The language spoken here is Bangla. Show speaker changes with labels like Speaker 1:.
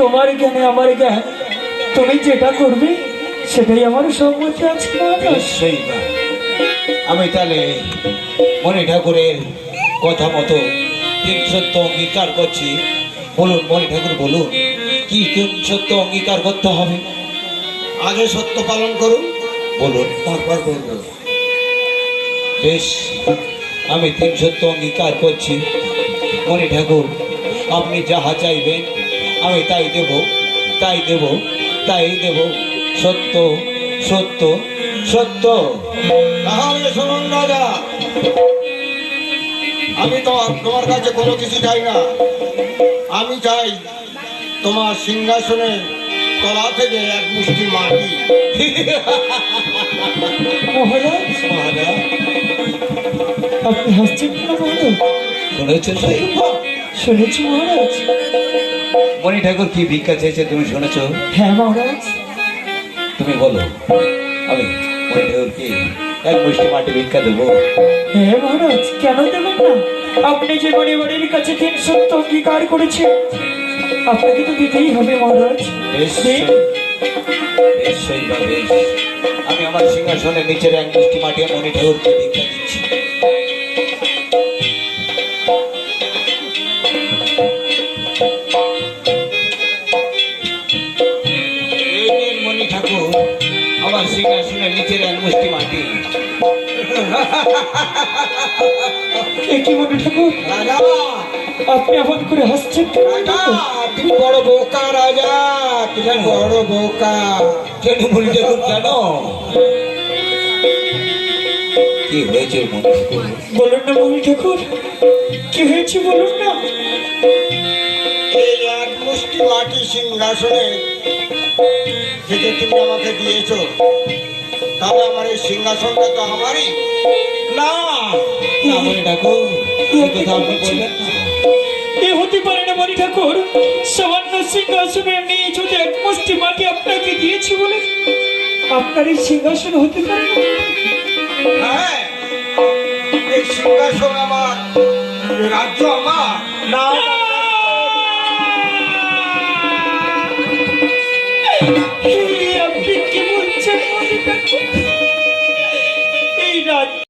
Speaker 1: তোমার জ্ঞানে আমার জ্ঞান, তুমি যেটা করবে সেটাই আমার সম্মতি আছে মহারাজ।
Speaker 2: সেই না, আমি তাহলে মণি ঠাকুরের কথা মতো তিন সত্য অঙ্গীকার করছি। বলুন মণি ঠাকুর, বলুন কি তিন সত্য অঙ্গীকার করতে হবে?
Speaker 3: আগে সত্য পালন করুন,
Speaker 2: বলুন।
Speaker 3: তারপর বলবো।
Speaker 2: বেশ, আমি তিন সত্য অঙ্গীকার করছি। মণি ঠাকুর, আপনি যাহা চাইবেন আমি তাই দেব, তাই দেব, তাই দেব। সত্য সত্য সত্য।
Speaker 3: তাহলে শুনুন রাজা, আমি তো তোমার কাছে কোনো কিছু চাই না। আমি চাই তোমার সিংহাসনের তলা থেকে এক মুষ্টি মাটি।
Speaker 1: মহারাজ,
Speaker 2: মহারাজ,
Speaker 1: আপনি হাসছেন কেন মহারাজ?
Speaker 2: শুনেছো সেই?
Speaker 1: শুনেছি মহারাজ।
Speaker 2: মণি ঠাকুর কি ভিক্ষা চেয়েছে তুমি শুনেছো?
Speaker 1: হ্যাঁ মহারাজ।
Speaker 2: তুমি বলো, আমি মণি ঠাকুরকে এক মুষ্টি মাটি ভিক্ষা দেবো?
Speaker 1: হ্যাঁ মহারাজ, কেন দেবেন না? আপনি যে মণিবাড়ির কাছে তিন সত্য অঙ্গীকার করেছেন, আপনাকে তো দিতেই হবে মহারাজ।
Speaker 2: বেশ,
Speaker 1: দিন।
Speaker 2: বেশ, সেইভাবে বেশ। আমি আমার সিংহাসনের নিচের এক মুষ্টি মাটি মণি ঠাকুরকে ভিক্ষা দিচ্ছি। এই নিন মণি ঠাকুর, আমার সিংহাসনের নিচের এক মুষ্টি মাটি।
Speaker 1: একই মনে ঠাকুর,
Speaker 3: রাজা,
Speaker 1: আপনি এমন করে হাসছেন কেন
Speaker 3: রাজা,
Speaker 1: ঠাকুর?
Speaker 3: তুমি বড় বোকা রাজা, তুমি বড় বোকা।
Speaker 2: কেন মণি ঠাকুর, কেন? কি হয়েছে মণি ঠাকুর?
Speaker 1: বলুন না মনি ঠাকুর, কি হয়েছে বলুন না।
Speaker 3: এই এক মুষ্টি মাটি সিংহাসনে থেকে তুমি আমাকে দিয়েছো, তাহলে আমার এই সিংহাসনটা তো আমারই
Speaker 2: না না মণি ঠাকুর, এই কথা আপনি বললেন না।
Speaker 1: এ হতে পারে না মনি ঠাকুর। সামান্য সিংহাসনের নিয়ে যদি এক মুষ্টি মাটি আপনাকে দিয়েছি বলে আপনার এই সিংহাসন হতে পারে না।
Speaker 3: হ্যাঁ, এই সিংহাসন আমার, এই রাজ্য আমার।
Speaker 2: না
Speaker 1: আপনি কি বলছেন মনি ঠাকুর? এই রাজ্য